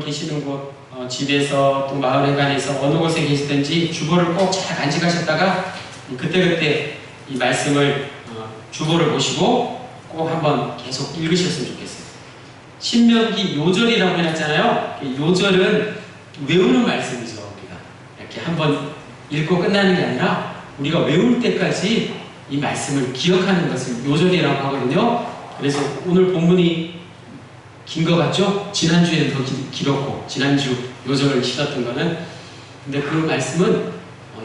계시는 곳, 집에서 또 마을회관에서 어느 곳에 계시든지 주보를 꼭 잘 간직하셨다가 그때그때 이 말씀을 주보를 보시고 꼭 한번 계속 읽으셨으면 좋겠어요. 신명기 요절이라고 해놨잖아요. 요절은 외우는 말씀이죠. 우리가 이렇게 한번 읽고 끝나는 게 아니라 우리가 외울 때까지 이 말씀을 기억하는 것을 요절이라고 하거든요. 그래서 오늘 본문이 긴 것 같죠? 지난주에는 더 길었고 지난주 요절을 실었던 거는. 근데 그 말씀은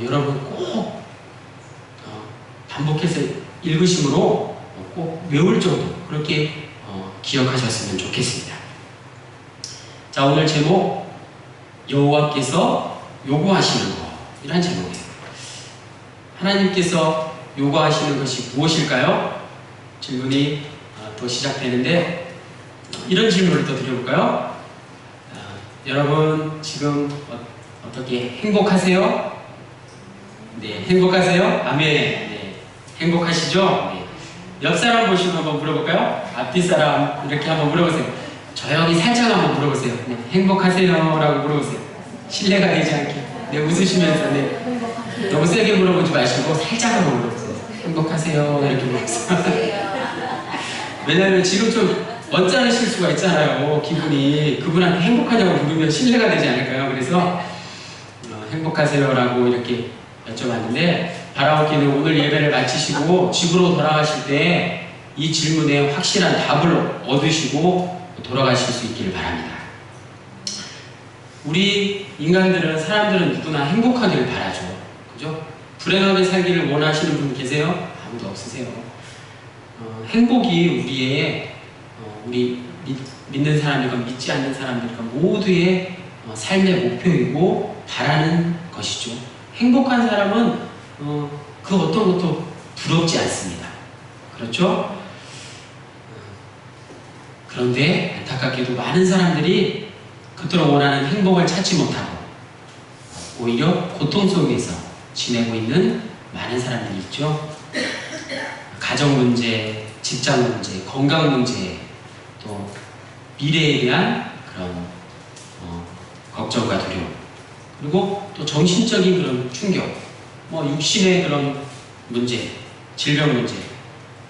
여러분 꼭 반복해서 읽으심으로 꼭 외울 정도 그렇게 기억하셨으면 좋겠습니다. 자, 오늘 제목 여호와께서 요구하시는 것, 이란 제목이에요. 하나님께서 요구하시는 것이 무엇일까요? 질문이 또 시작되는데 이런 질문을 또 드려볼까요? 여러분 지금 어떻게 행복하세요? 네, 행복하세요? 아멘. 네, 행복하시죠? 네. 옆 사람 보시고 한번 물어볼까요? 앞뒤 사람 이렇게 한번 물어보세요. 조용히 살짝 한번 물어보세요. 네, 행복하세요? 라고 물어보세요. 신뢰가 되지 않게. 네, 웃으시면서. 네, 너무 세게 물어보지 마시고 살짝 한번 물어보세요. 행복하세요? 이렇게 물어보세요. 왜냐하면 지금 좀 언짢으실 수가 있잖아요. 기분이. 그분한테 행복하냐고 물으면 신뢰가 되지 않을까요? 그래서 행복하세요? 라고 이렇게 여쭤봤는데 바라옵기는 오늘 예배를 마치시고 집으로 돌아가실 때 이 질문에 확실한 답을 얻으시고 돌아가실 수 있기를 바랍니다. 우리 인간들은, 사람들은 누구나 행복하기를 바라죠. 그죠? 불행하게 살기를 원하시는 분 계세요? 아무도 없으세요. 행복이 우리의 우리 믿는 사람이건 믿지 않는 사람들이건 모두의 삶의 목표이고 바라는 것이죠. 행복한 사람은 그 어떤 것도 부럽지 않습니다. 그렇죠? 그런데 안타깝게도 많은 사람들이 그토록 원하는 행복을 찾지 못하고 오히려 고통 속에서 지내고 있는 많은 사람들이 있죠. 가정 문제, 직장 문제, 건강 문제, 또 미래에 대한 그런 걱정과 두려움, 그리고 또 정신적인 그런 충격, 육신의 그런 문제, 질병 문제,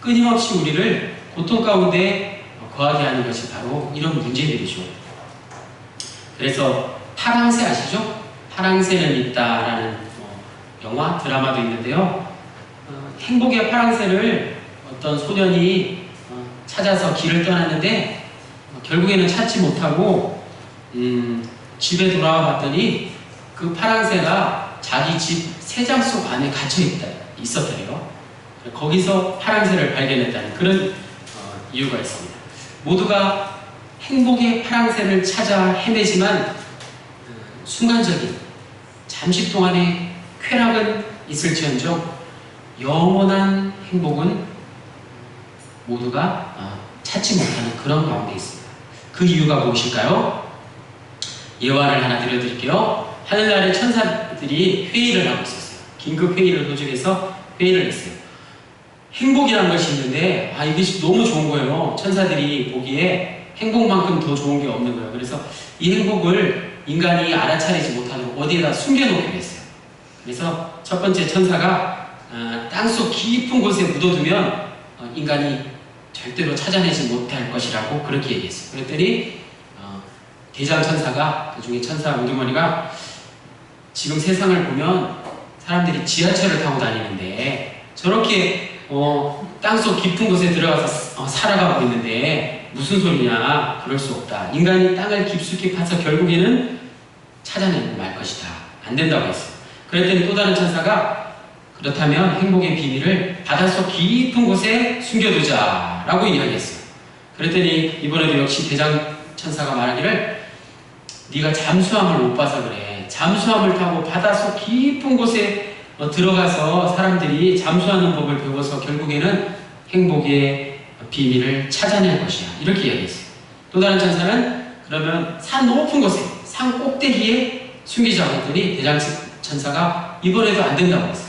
끊임없이 우리를 고통 가운데 거하게 하는 것이 바로 이런 문제들이죠. 그래서 파랑새 아시죠? 파랑새는 있다라는 영화, 드라마도 있는데요. 행복의 파랑새를 어떤 소년이 찾아서 길을 떠났는데 결국에는 찾지 못하고 집에 돌아와 봤더니 그 파랑새가 자기 집 새장 속 안에 갇혀 있었대요. 거기서 파랑새를 발견했다는 그런 이유가 있습니다. 모두가 행복의 파랑새를 찾아 헤매지만 순간적인 잠시 동안의 쾌락은 있을지언정 영원한 행복은 모두가 찾지 못하는 그런 가운데 있습니다. 그 이유가 무엇일까요? 예화를 하나 드려드릴게요. 하늘나라의 천사들이 회의를 하고 있었어요. 긴급 회의를 도중에서 회의를 했어요. 행복이라는 것이 있는데 이것이 너무 좋은 거예요. 천사들이 보기에 행복만큼 더 좋은 게 없는 거예요. 그래서 이 행복을 인간이 알아차리지 못하도록 어디에다 숨겨놓기로 했어요. 그래서 첫 번째 천사가 땅속 깊은 곳에 묻어두면 인간이 절대로 찾아내지 못할 것이라고 그렇게 얘기했어요. 그랬더니 대장천사가, 그 중에 천사 우두머니가 지금 세상을 보면 사람들이 지하철을 타고 다니는데 저렇게 땅속 깊은 곳에 들어가서 살아가고 있는데 무슨 소리냐, 그럴 수 없다. 인간이 땅을 깊숙이 파서 결국에는 찾아내고 말 것이다. 안 된다고 했어요. 그랬더니 또 다른 천사가 그렇다면 행복의 비밀을 바닷속 깊은 곳에 숨겨두자 라고 이야기했어요. 그랬더니 이번에도 역시 대장천사가 말하기를 네가 잠수함을 못 봐서 그래. 잠수함을 타고 바닷속 깊은 곳에 들어가서 사람들이 잠수하는 법을 배워서 결국에는 행복의 비밀을 찾아낼 것이야. 이렇게 이야기했어요. 또 다른 천사는 그러면 산 높은 곳에, 산 꼭대기에 숨기자고 했더니 대장천사가 이번에도 안 된다고 했어요.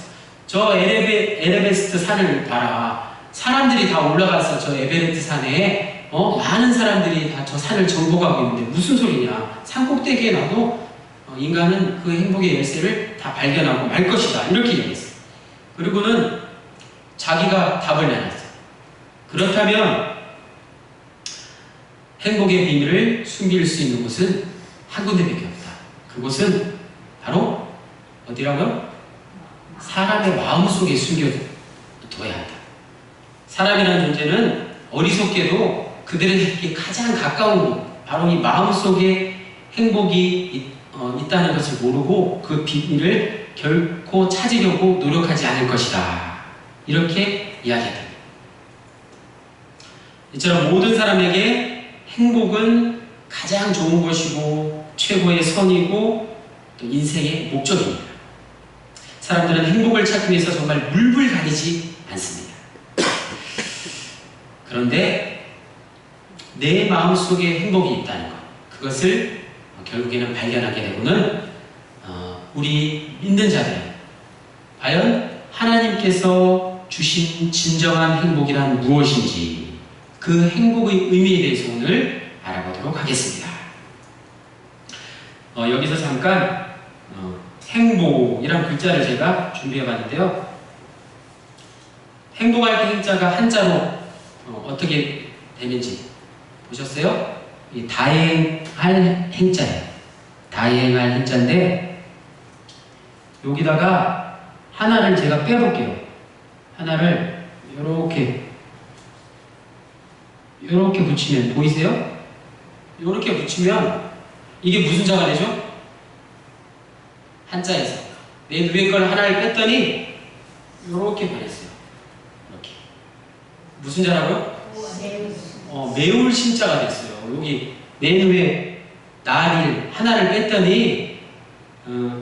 저 에베레스트 산을 봐라. 사람들이 다 올라가서 저 에베레스트 산에 많은 사람들이 다 저 산을 정복하고 있는데 무슨 소리냐? 산 꼭대기에 나도 인간은 그 행복의 열쇠를 다 발견하고 말 것이다. 이렇게 얘기했어요. 그리고는 자기가 답을 내놨어요. 그렇다면 행복의 비밀을 숨길 수 있는 곳은 한 군데밖에 없다. 그곳은 바로 어디라고요? 사람의 마음속에 숨겨둬야 한다. 사람이라는 존재는 어리석게도 그들에게 가장 가까운 곳, 바로 이 마음속에 행복이 있다는 것을 모르고 그 비밀을 결코 찾으려고 노력하지 않을 것이다. 이렇게 이야기합니다. 이처럼 모든 사람에게 행복은 가장 좋은 것이고 최고의 선이고 또 인생의 목적입니다. 사람들은 행복을 찾기 위해서 정말 물불 가리지 않습니다. 그런데 내 마음속에 행복이 있다는 것, 그것을 결국에는 발견하게 되고는 우리 믿는 자들은 과연 하나님께서 주신 진정한 행복이란 무엇인지 그 행복의 의미에 대해서 오늘 알아보도록 하겠습니다. 여기서 잠깐 행복이란 글자를 제가 준비해 봤는데요. 행복할 때 행자가 한자로 어떻게 되는지 보셨어요? 이 다행할 행자예요. 다행할 행자인데 여기다가 하나를 제가 빼볼게요. 하나를 이렇게 붙이면 보이세요? 이렇게 붙이면 이게 무슨 자가 되죠? 한자에서 내 위에 걸 하나를 뺐더니 이렇게 변했어요. 이렇게 무슨 자라고요? 매울 신자가 됐어요. 여기 맨 위에 나를 하나를 뺐더니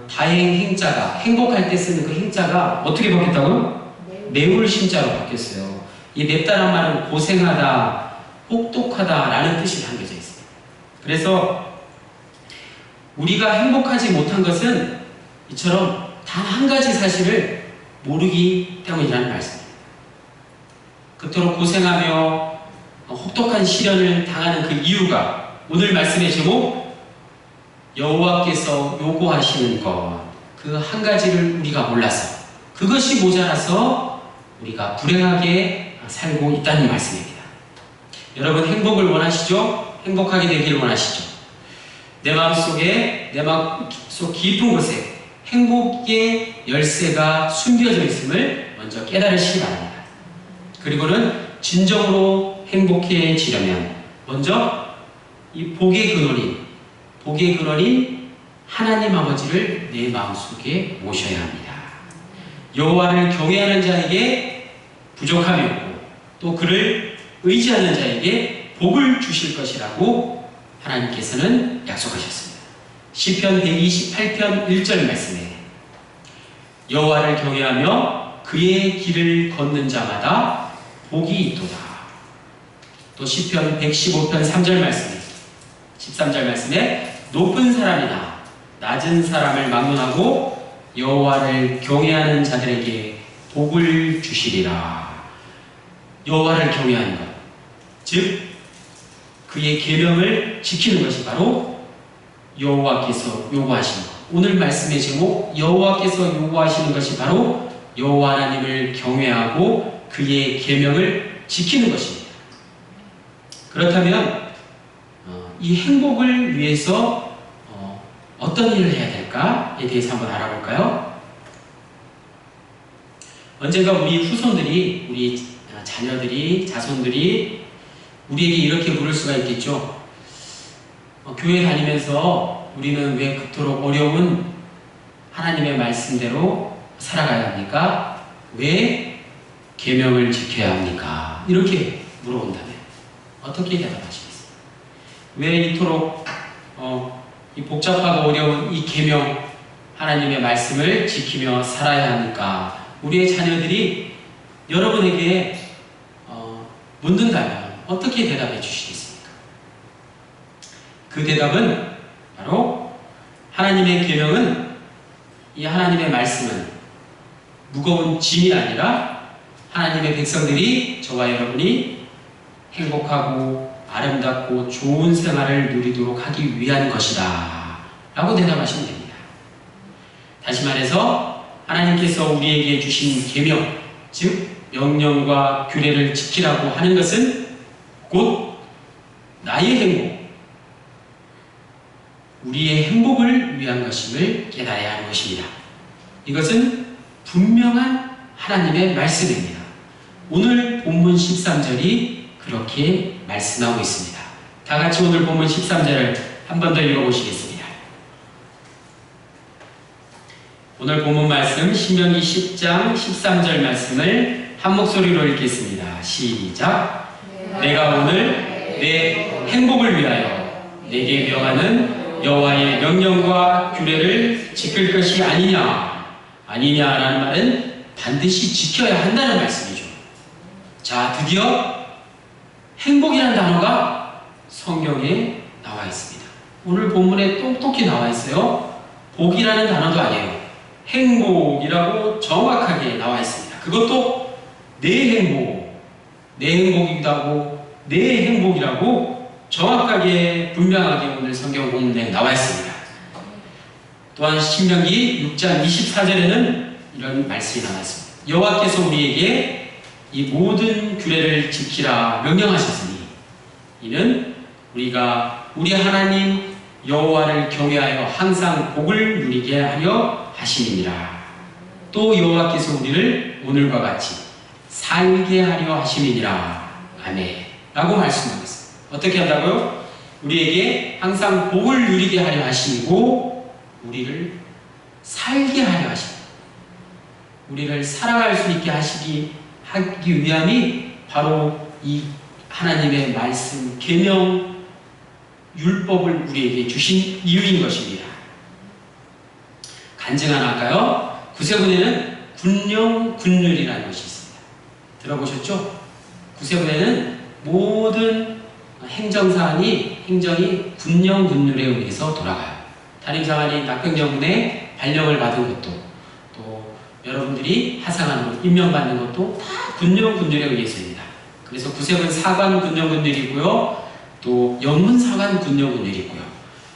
다행행자가 행복할 때 쓰는 그 행자가 어떻게 바뀌었다고요? 매울 신자로 바뀌었어요. 이 맵다란 말은 고생하다, 혹독하다 라는 뜻이 담겨져 있어요. 그래서 우리가 행복하지 못한 것은 이처럼 단 한 가지 사실을 모르기 때문이라는 말씀입니다. 그토록 고생하며 혹독한 시련을 당하는 그 이유가 오늘 말씀의 제목 여호와께서 요구하시는 것, 그 한 가지를 우리가 몰라서 그것이 모자라서 우리가 불행하게 살고 있다는 말씀입니다. 여러분 행복을 원하시죠? 행복하게 되기를 원하시죠? 내 마음속에, 내 마음속 깊은 곳에 행복의 열쇠가 숨겨져 있음을 먼저 깨달으시기 바랍니다. 그리고는 진정으로 행복해지려면 먼저 이 복의 근원인 하나님 아버지를 내 마음속에 모셔야 합니다. 여호와를 경외하는 자에게 부족함이 없고 또 그를 의지하는 자에게 복을 주실 것이라고 하나님께서는 약속하셨습니다. 시편 128편 1절 말씀에 여호와를 경외하며 그의 길을 걷는 자마다 복이 있도다. 또 시편 115편 3절 말씀에 13절 말씀에 높은 사람이나 낮은 사람을 막론하고 여호와를 경외하는 자들에게 복을 주시리라. 여호와를 경외하는 것, 즉 그의 계명을 지키는 것이 바로 여호와께서 요구하시는 것. 오늘 말씀의 제목 여호와께서 요구하시는 것이 바로 여호와 하나님을 경외하고 그의 계명을 지키는 것입니다. 그렇다면 이 행복을 위해서 어떤 일을 해야 될까에 대해서 한번 알아볼까요? 언젠가 우리 후손들이, 우리 자녀들이, 자손들이 우리에게 이렇게 물을 수가 있겠죠. 교회 다니면서 우리는 왜 그토록 어려운 하나님의 말씀대로 살아가야 합니까? 왜 계명을 지켜야 합니까? 이렇게 물어본다면 어떻게 대답하시겠어요? 왜 이토록 이 복잡하고 어려운 이 계명 하나님의 말씀을 지키며 살아야 합니까? 우리의 자녀들이 여러분에게 묻는다면 어떻게 대답해 주시겠습니까? 그 대답은 바로 하나님의 계명은, 이 하나님의 말씀은 무거운 짐이 아니라 하나님의 백성들이, 저와 여러분이 행복하고 아름답고 좋은 생활을 누리도록 하기 위한 것이다 라고 대답하시면 됩니다. 다시 말해서 하나님께서 우리에게 주신 계명, 즉 명령과 규례를 지키라고 하는 것은 곧 나의 행복, 우리의 행복을 위한 것임을 깨달아야 하는 것입니다. 이것은 분명한 하나님의 말씀입니다. 오늘 본문 13절이 그렇게 말씀하고 있습니다. 다 같이 오늘 본문 13절을 한 번 더 읽어보시겠습니다. 오늘 본문 말씀 신명기 10장 13절 말씀을 한 목소리로 읽겠습니다. 시작. 내가 오늘 내 행복을 위하여 내게 명하는 여호와의 명령과 규례를 지킬 것이 아니냐라는 말은 반드시 지켜야 한다는 말씀이죠. 자, 드디어 행복이라는 단어가 성경에 나와 있습니다. 오늘 본문에 똑똑히 나와 있어요. 복이라는 단어도 아니에요. 행복이라고 정확하게 나와 있습니다. 그것도 내 행복이기도 하고 내 행복이라고 정확하게 분명하게 오늘 성경 본문에 나와 있습니다. 또한 신명기 6장 24절에는 이런 말씀이 나와 있습니다. 여호와께서 우리에게 이 모든 규례를 지키라 명령하셨으니 이는 우리가 우리 하나님 여호와를 경외하여 항상 복을 누리게 하려 하심이니라. 또 여호와께서 우리를 오늘과 같이 살게 하려 하심이니라. 아멘. 라고 말씀하고 있습니다. 어떻게 한다고요? 우리에게 항상 복을 누리게 하려 하시고 우리를 살게 하려 하십니다. 우리를 살아갈 수 있게 하기 위함이 바로 이 하나님의 말씀, 계명, 율법을 우리에게 주신 이유인 것입니다. 간증 하나 할까요? 구세군에는 군령, 군율이라는 것이 있습니다. 들어보셨죠? 구세군에는 모든 행정이 군령, 군율에 의해서 돌아가요. 담임사관이 낙병정군에 발령을 받은 것도, 또 여러분들이 하상하는 것, 임명받는 것도 다 군령, 군율에 의해서입니다. 그래서 구세군 사관 군령, 군율이고요. 또 영문 사관 군령, 군율이 있고요.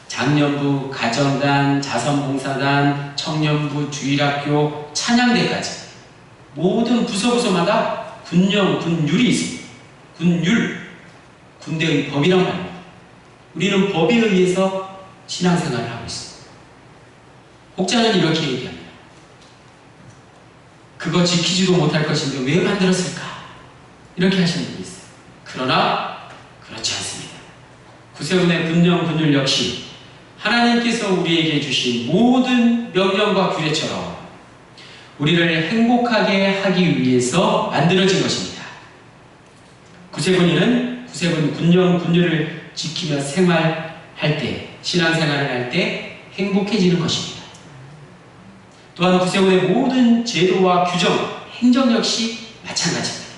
장년부, 가정단, 자선봉사단, 청년부, 주일학교, 찬양대까지 모든 부서마다 군령, 군율이 있습니다. 군율, 군대의 법이란 말입니다. 우리는 법에 의해서 신앙생활을 하고 있습니다. 혹자는 이렇게 얘기합니다. 그거 지키지도 못할 것인데 왜 만들었을까? 이렇게 하시는 분이 있어요. 그러나 그렇지 않습니다. 구세군의 군령, 군율 역시 하나님께서 우리에게 주신 모든 명령과 규례처럼 우리를 행복하게 하기 위해서 만들어진 것입니다. 구세군 군령, 군율을 지키며 생활할 때, 신앙생활을 할 때 행복해지는 것입니다. 또한 구세군의 모든 제도와 규정, 행정 역시 마찬가지입니다.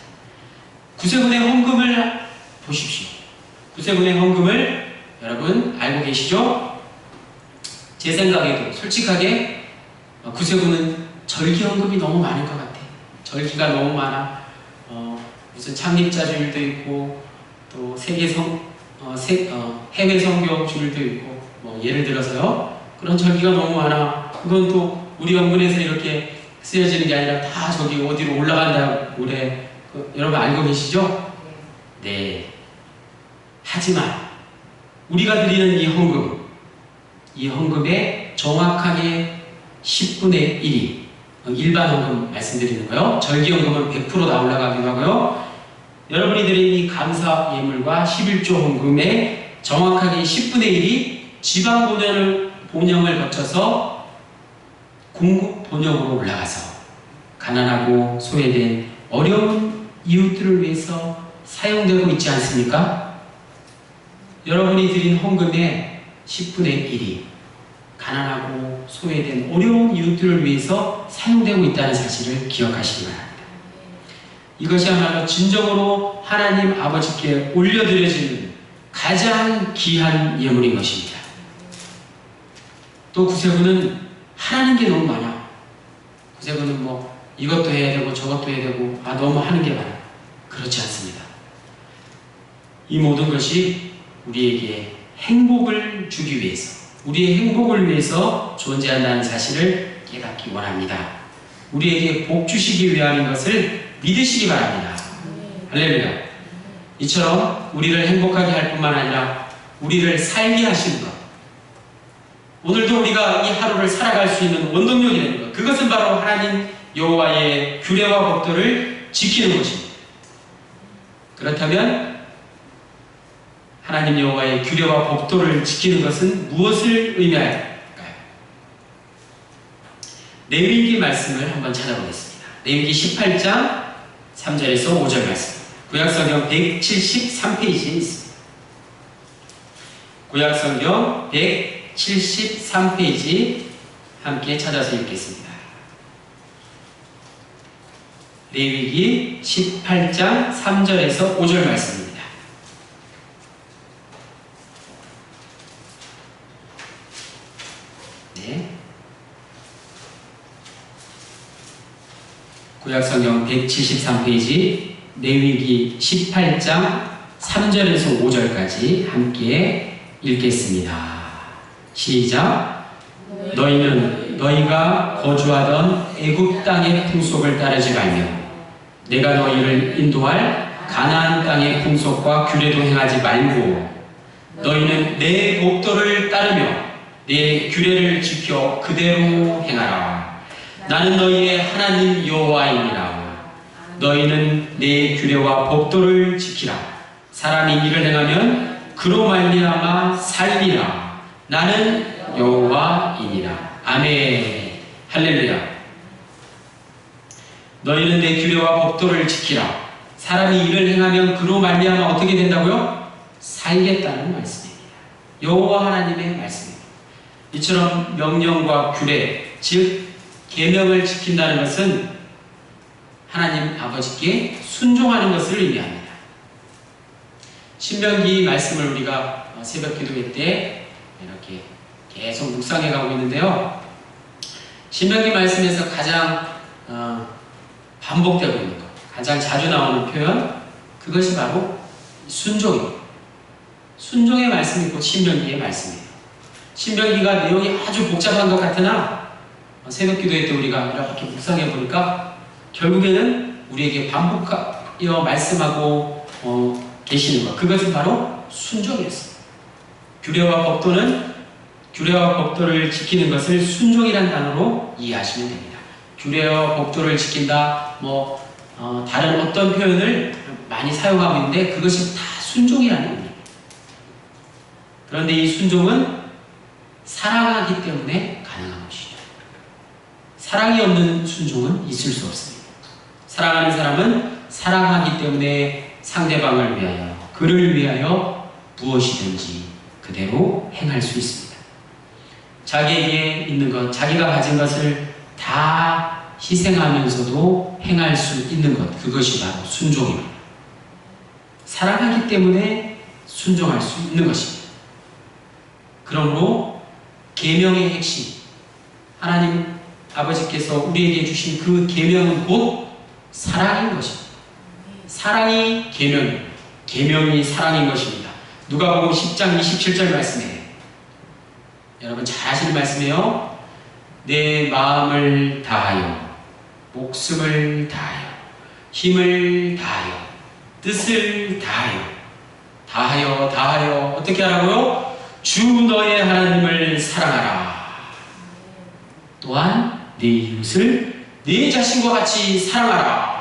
구세군의 헌금을 보십시오. 구세군의 헌금을 여러분 알고 계시죠? 제 생각에도 솔직하게 구세군은 절기 헌금이 너무 많을 것 같아요. 절기가 너무 많아. 무슨 창립자주일도 있고 또 해외 성경 주일도 있고 예를 들어서요. 그런 절기가 너무 많아. 그건 또 우리 원문에서 이렇게 쓰여지는 게 아니라 다 저기 어디로 올라간다고 그래. 여러분 알고 계시죠? 네. 하지만 우리가 드리는 이 헌금의 정확하게 10분의 1이 일반 헌금 말씀드리는 거요. 절기 헌금은 100% 다 올라가기도 하고요. 여러분이 드린 이 감사 예물과 11조 헌금의 정확하게 10분의 1이 지방 본영을 거쳐서 공급 본영으로 올라가서 가난하고 소외된 어려운 이웃들을 위해서 사용되고 있지 않습니까? 여러분이 드린 헌금의 10분의 1이 가난하고 소외된 어려운 이웃들을 위해서 사용되고 있다는 사실을 기억하시기 바랍니다. 이것이야말로 진정으로 하나님 아버지께 올려드려지는 가장 귀한 예물인 것입니다. 또 구세군은 하라는 게 너무 많아. 구세군은 이것도 해야 되고 저것도 해야 되고 너무 하는 게 많아. 그렇지 않습니다. 이 모든 것이 우리에게 행복을 주기 위해서, 우리의 행복을 위해서 존재한다는 사실을 깨닫기 원합니다. 우리에게 복 주시기 위함인 것을 믿으시기 바랍니다. 할렐루야. 이처럼 우리를 행복하게 할 뿐만 아니라 우리를 살게 하시는 것, 오늘도 우리가 이 하루를 살아갈 수 있는 원동력이 되는 것, 그것은 바로 하나님 여호와의 규례와 법도를 지키는 것입니다. 그렇다면 하나님 여호와의 규례와 법도를 지키는 것은 무엇을 의미할까요? 레위기 말씀을 한번 찾아보겠습니다. 레위기 18장 3절에서 5절 말씀, 구약성경 173페이지에 있습니다. 구약성경 173페이지 함께 찾아서 읽겠습니다. 레위기 18장 3절에서 5절 말씀입니다. 네. 구약성경 173페이지 레위기 18장 3절에서 5절까지 함께 읽겠습니다. 시작. 너희는 너희가 거주하던 애굽 땅의 풍속을 따르지 말며 내가 너희를 인도할 가나안 땅의 풍속과 규례도 행하지 말고 너희는 내 법도를 따르며 내 규례를 지켜 그대로 행하라. 나는 너희의 하나님 여호와이니라. 너희는 내 규례와 법도를 지키라. 사람이 이를 행하면 그로 말미암아 살리라. 나는 여호와이니라. 아멘. 할렐루야. 너희는 내 규례와 법도를 지키라. 사람이 이를 행하면 그로 말미암아 어떻게 된다고요? 살겠다는 말씀입니다. 여호와 하나님의 말씀입니다. 이처럼 명령과 규례, 즉 계명을 지킨다는 것은 하나님 아버지께 순종하는 것을 의미합니다. 신명기 말씀을 우리가 새벽 기도회 때 이렇게 계속 묵상해 가고 있는데요. 신명기 말씀에서 가장 반복되고 있는 것, 가장 자주 나오는 표현, 그것이 바로 순종입니다. 순종의 말씀이 곧 신명기의 말씀이에요. 신명기가 내용이 아주 복잡한 것 같으나 새벽 기도회 때 우리가 이렇게 묵상해 보니까 결국에는 우리에게 반복하여 말씀하고 계시는 것, 그것은 바로 순종이었습니다. 규례와 법도를 지키는 것을 순종이라는 단어로 이해하시면 됩니다. 규례와 법도를 지킨다, 다른 어떤 표현을 많이 사용하고 있는데 그것이 다 순종이라는 의미입니다. 그런데 이 순종은 사랑하기 때문에 가능한 것이죠. 사랑이 없는 순종은 있을 수 없습니다. 사랑하는 사람은 사랑하기 때문에 상대방을 위하여, 그를 위하여 무엇이든지 그대로 행할 수 있습니다. 자기에게 있는 것, 자기가 가진 것을 다 희생하면서도 행할 수 있는 것, 그것이 바로 순종입니다. 사랑하기 때문에 순종할 수 있는 것입니다. 그러므로 계명의 핵심, 하나님 아버지께서 우리에게 주신 그 계명은 곧 사랑인 것입니다. 사랑이 계명입니다. 계명이 사랑인 것입니다. 누가복음 10장 27절 말씀에 여러분 잘 아시는 말씀이에요. 내 마음을 다하여, 목숨을 다하여, 힘을 다하여, 뜻을 다하여 어떻게 하라고요? 주 너의 하나님을 사랑하라. 또한 내 이웃을 내 자신과 같이 사랑하라.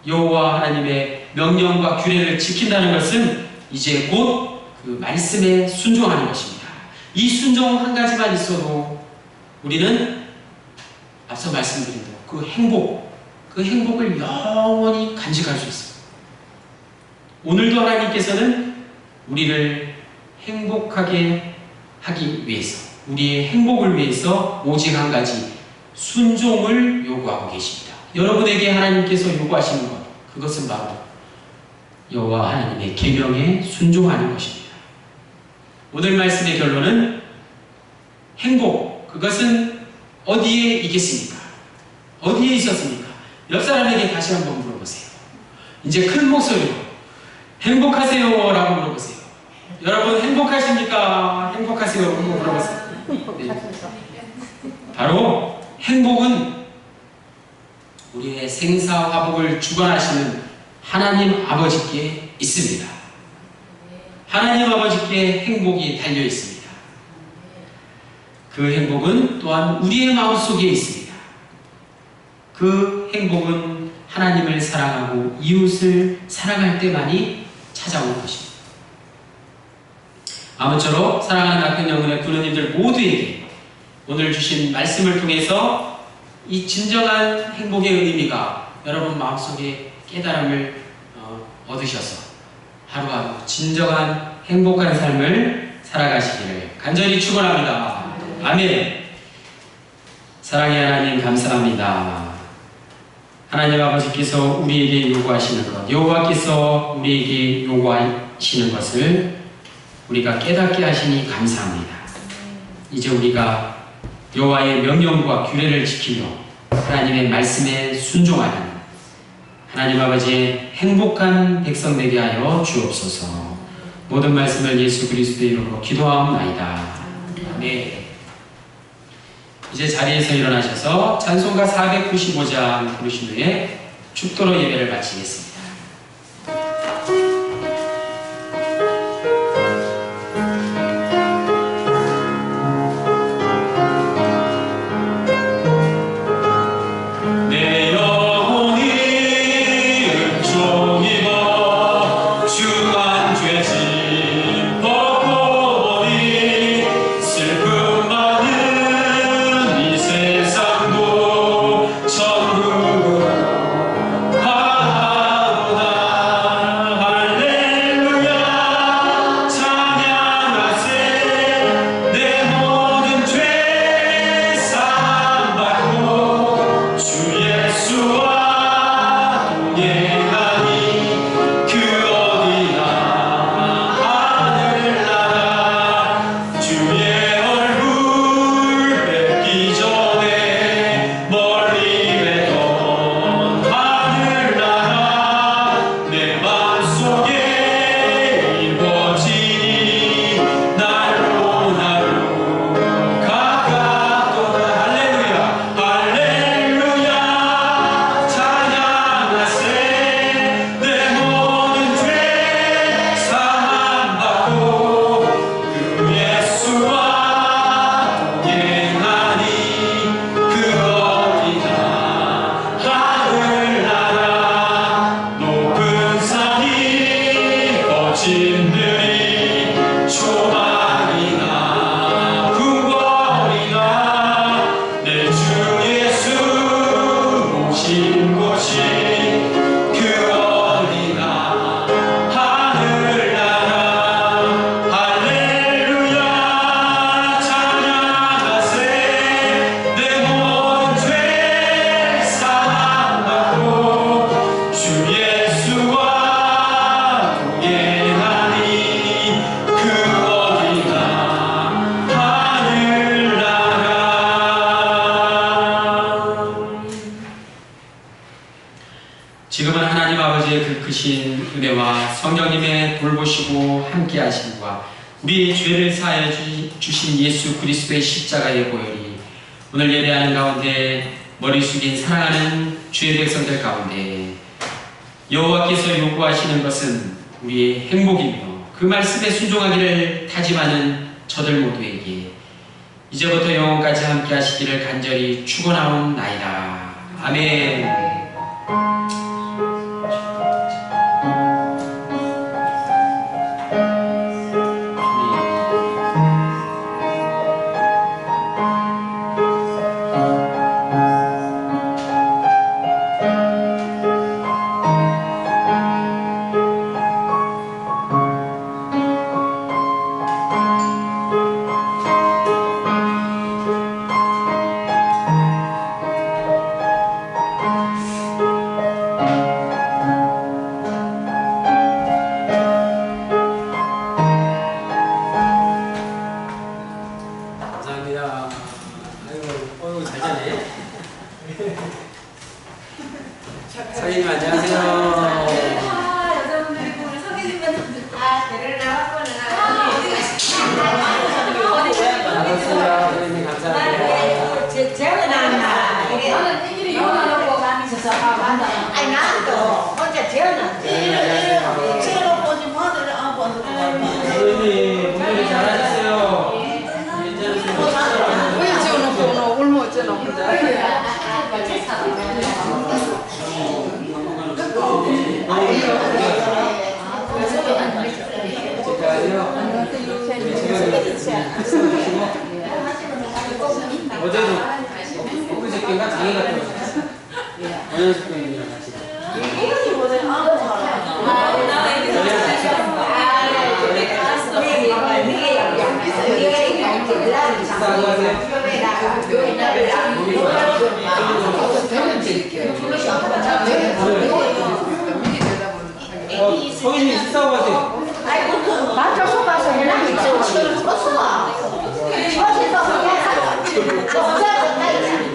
여호와 하나님의 명령과 규례를 지킨다는 것은 이제 곧 그 말씀에 순종하는 것입니다. 이 순종 한 가지만 있어도 우리는 앞서 말씀드린 대로 그 행복을 영원히 간직할 수 있습니다. 오늘도 하나님께서는 우리를 행복하게 하기 위해서, 우리의 행복을 위해서 오직 한 가지 순종을 요구하고 계십니다. 여러분에게 하나님께서 요구하시는 것, 그것은 바로 여호와 하나님의 계명에 순종하는 것입니다. 오늘 말씀의 결론은 행복, 그것은 어디에 있겠습니까? 어디에 있었습니까? 옆 사람에게 다시 한번 물어보세요. 이제 큰 목소리로 행복하세요 라고 물어보세요. 여러분 행복하십니까? 행복하세요 라고 물어보세요. 네. 바로 행복은 우리의 생사화복을 주관하시는 하나님 아버지께 있습니다. 하나님 아버지께 행복이 달려 있습니다. 그 행복은 또한 우리의 마음속에 있습니다. 그 행복은 하나님을 사랑하고 이웃을 사랑할 때만이 찾아오는 것입니다. 아무쪼록 사랑하는 낙현 영혼의 군원님들 모두에게 오늘 주신 말씀을 통해서 이 진정한 행복의 의미가 여러분 마음속에 깨달음을 얻으셔서 하루하루 진정한 행복한 삶을 살아가시기를 간절히 축원합니다. 아멘. 사랑의 하나님 감사합니다. 하나님 아버지께서 우리에게 요구하시는 것, 여호와께서 우리에게 요구하시는 것을 우리가 깨닫게 하시니 감사합니다. 이제 우리가 여호와의 명령과 규례를 지키며 하나님의 말씀에 순종하는 하나님 아버지의 행복한 백성 되게 하여 주옵소서. 모든 말씀을 예수 그리스도의 이름으로 기도하옵나이다. 네. 이제 자리에서 일어나셔서 찬송가 495장 부르신 후에 축도로 예배를 마치겠습니다. 지금은 하나님 아버지의 그 크신 은혜와 성령님의 돌보시고 함께 하심과 우리의 죄를 사하여 주신 예수 그리스도의 십자가의 보혈이 오늘 예배하는 가운데 머리 숙인 사랑하는 주의 백성들 가운데 여호와께서 요구하시는 것은 우리의 행복이며 그 말씀에 순종하기를 다짐하는 저들 모두에게 이제부터 영원까지 함께 하시기를 간절히 축원하옵나이다. 아멘. 아니 나도 혼자 태어났지. 지어놓고 뭐들 아빠도 선생님, 오늘 잘하셨어요. 왜 지어놓고 울면 어쩌나 혼자. 어제도 엊그저께인가 장애 갔다 오셨어요. 원현숙병이랑 같이. 성인님 식사하고 가세요. 맞춰서 가서 연락이 있어.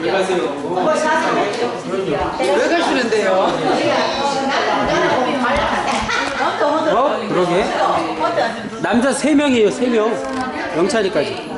왜 가세요? 왜 가시는데요? 그러게. 남자 3명이에요, 3명. 영찬이까지.